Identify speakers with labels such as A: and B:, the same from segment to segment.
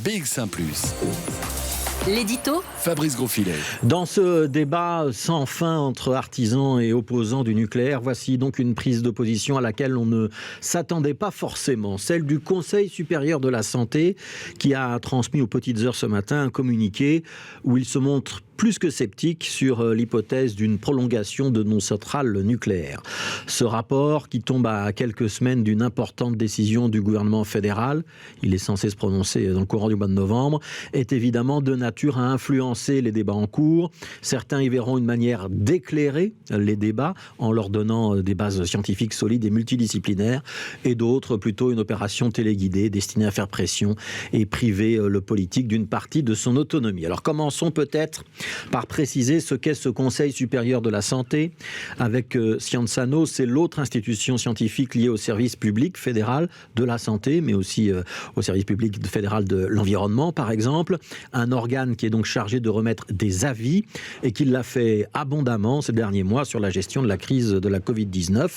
A: BX1 +.
B: L'édito
A: Fabrice Grosfilet.
C: Dans ce débat sans fin entre artisans et opposants du nucléaire, voici donc une prise de position à laquelle on ne s'attendait pas forcément. Celle du Conseil supérieur de la santé qui a transmis aux petites heures ce matin un communiqué où il se montre plus que sceptique sur l'hypothèse d'une prolongation de nos centrales nucléaires. Ce rapport, qui tombe à quelques semaines d'une importante décision du gouvernement fédéral, il est censé se prononcer dans le courant du mois de novembre, est évidemment de nature à influencer les débats en cours. Certains y verront une manière d'éclairer les débats en leur donnant des bases scientifiques solides et multidisciplinaires, et d'autres plutôt une opération téléguidée destinée à faire pression et priver le politique d'une partie de son autonomie. Alors commençons peut-être par préciser ce qu'est ce Conseil supérieur de la santé. Avec Scienza No, c'est l'autre institution scientifique liée au service public fédéral de la santé, mais aussi au service public fédéral de l'environnement, par exemple. Un organe qui est donc chargé de remettre des avis et qui l'a fait abondamment ces derniers mois sur la gestion de la crise de la Covid-19.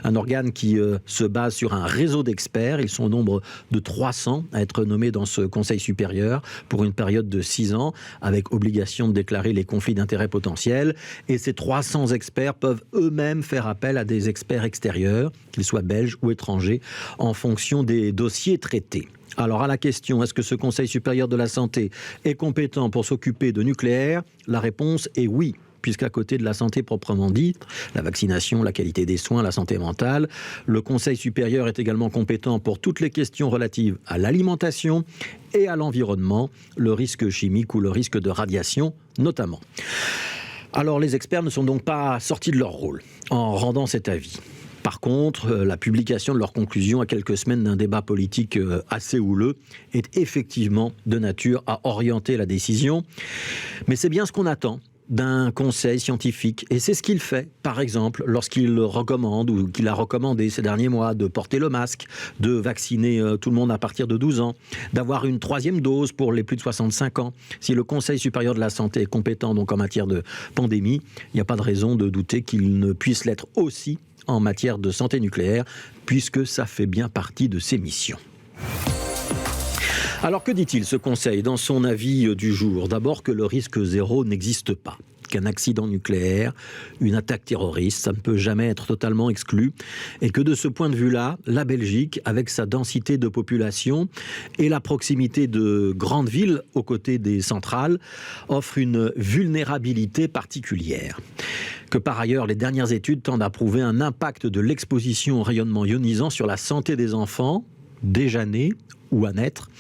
C: Un organe qui se base sur un réseau d'experts. Ils sont au nombre de 300 à être nommés dans ce Conseil supérieur pour une période de 6 ans, avec obligation de déclarer les conflits d'intérêts potentiels. Et ces 300 experts peuvent eux-mêmes faire appel à des experts extérieurs, qu'ils soient belges ou étrangers, en fonction des dossiers traités. Alors à la question, est-ce que ce Conseil supérieur de la santé est compétent pour s'occuper de nucléaire ? La réponse est oui, puisqu'à côté de la santé proprement dite, la vaccination, la qualité des soins, la santé mentale, le Conseil supérieur est également compétent pour toutes les questions relatives à l'alimentation et à l'environnement, le risque chimique ou le risque de radiation notamment. Alors les experts ne sont donc pas sortis de leur rôle en rendant cet avis. Par contre, la publication de leurs conclusions à quelques semaines d'un débat politique assez houleux est effectivement de nature à orienter la décision. Mais c'est bien ce qu'on attend d'un conseil scientifique. Et c'est ce qu'il fait, par exemple, lorsqu'il recommande, ou qu'il a recommandé ces derniers mois, de porter le masque, de vacciner tout le monde à partir de 12 ans, d'avoir une 3e dose pour les plus de 65 ans. Si le Conseil supérieur de la santé est compétent donc en matière de pandémie, il n'y a pas de raison de douter qu'il ne puisse l'être aussi en matière de santé nucléaire, puisque ça fait bien partie de ses missions. Alors que dit-il ce Conseil dans son avis du jour ? D'abord que le risque zéro n'existe pas, qu'un accident nucléaire, une attaque terroriste, ça ne peut jamais être totalement exclu, et que de ce point de vue-là, la Belgique, avec sa densité de population et la proximité de grandes villes aux côtés des centrales, offre une vulnérabilité particulière. Que par ailleurs, les dernières études tendent à prouver un impact de l'exposition au rayonnement ionisant sur la santé des enfants, déjà nés ou à naître,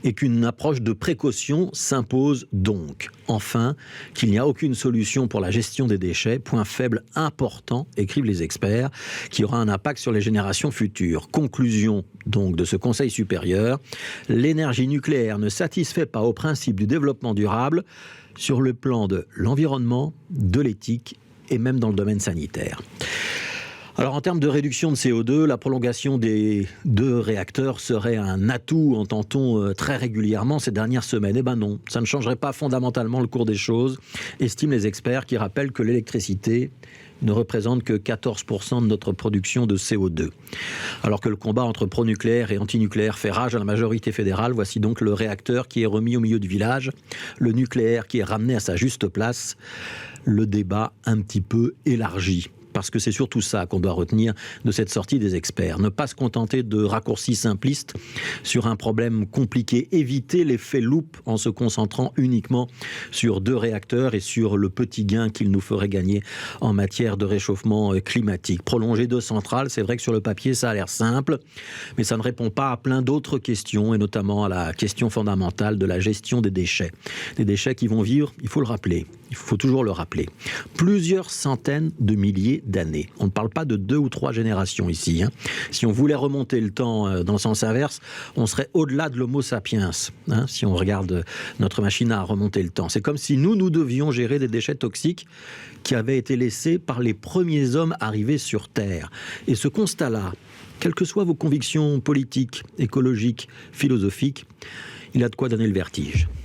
C: et qu'une approche de précaution s'impose donc. Enfin, qu'il n'y a aucune solution pour la gestion des déchets, point faible important, écrivent les experts, qui aura un impact sur les générations futures. Conclusion donc de ce Conseil supérieur, l'énergie nucléaire ne satisfait pas au principe du développement durable sur le plan de l'environnement, de l'éthique et même dans le domaine sanitaire. Alors en termes de réduction de CO2, la prolongation des 2 réacteurs serait un atout, entend-on très régulièrement ces dernières semaines. Eh ben non, ça ne changerait pas fondamentalement le cours des choses, estiment les experts qui rappellent que l'électricité ne représente que 14% de notre production de CO2. Alors que le combat entre pro-nucléaire et anti-nucléaire fait rage à la majorité fédérale, voici donc le réacteur qui est remis au milieu du village, le nucléaire qui est ramené à sa juste place, le débat un petit peu élargi. Parce que c'est surtout ça qu'on doit retenir de cette sortie des experts. Ne pas se contenter de raccourcis simplistes sur un problème compliqué. Éviter l'effet loupe en se concentrant uniquement sur 2 réacteurs et sur le petit gain qu'il nous ferait gagner en matière de réchauffement climatique. Prolonger 2 centrales, c'est vrai que sur le papier, ça a l'air simple, mais ça ne répond pas à plein d'autres questions, et notamment à la question fondamentale de la gestion des déchets. Des déchets qui vont vivre, il faut le rappeler, il faut toujours le rappeler, plusieurs centaines de milliers d'années. On ne parle pas de 2 ou 3 générations ici. Si on voulait remonter le temps dans le sens inverse, on serait au-delà de l'homo sapiens. Si on regarde notre machine à remonter le temps. C'est comme si nous devions gérer des déchets toxiques qui avaient été laissés par les premiers hommes arrivés sur Terre. Et ce constat-là, quelles que soient vos convictions politiques, écologiques, philosophiques, il a de quoi donner le vertige.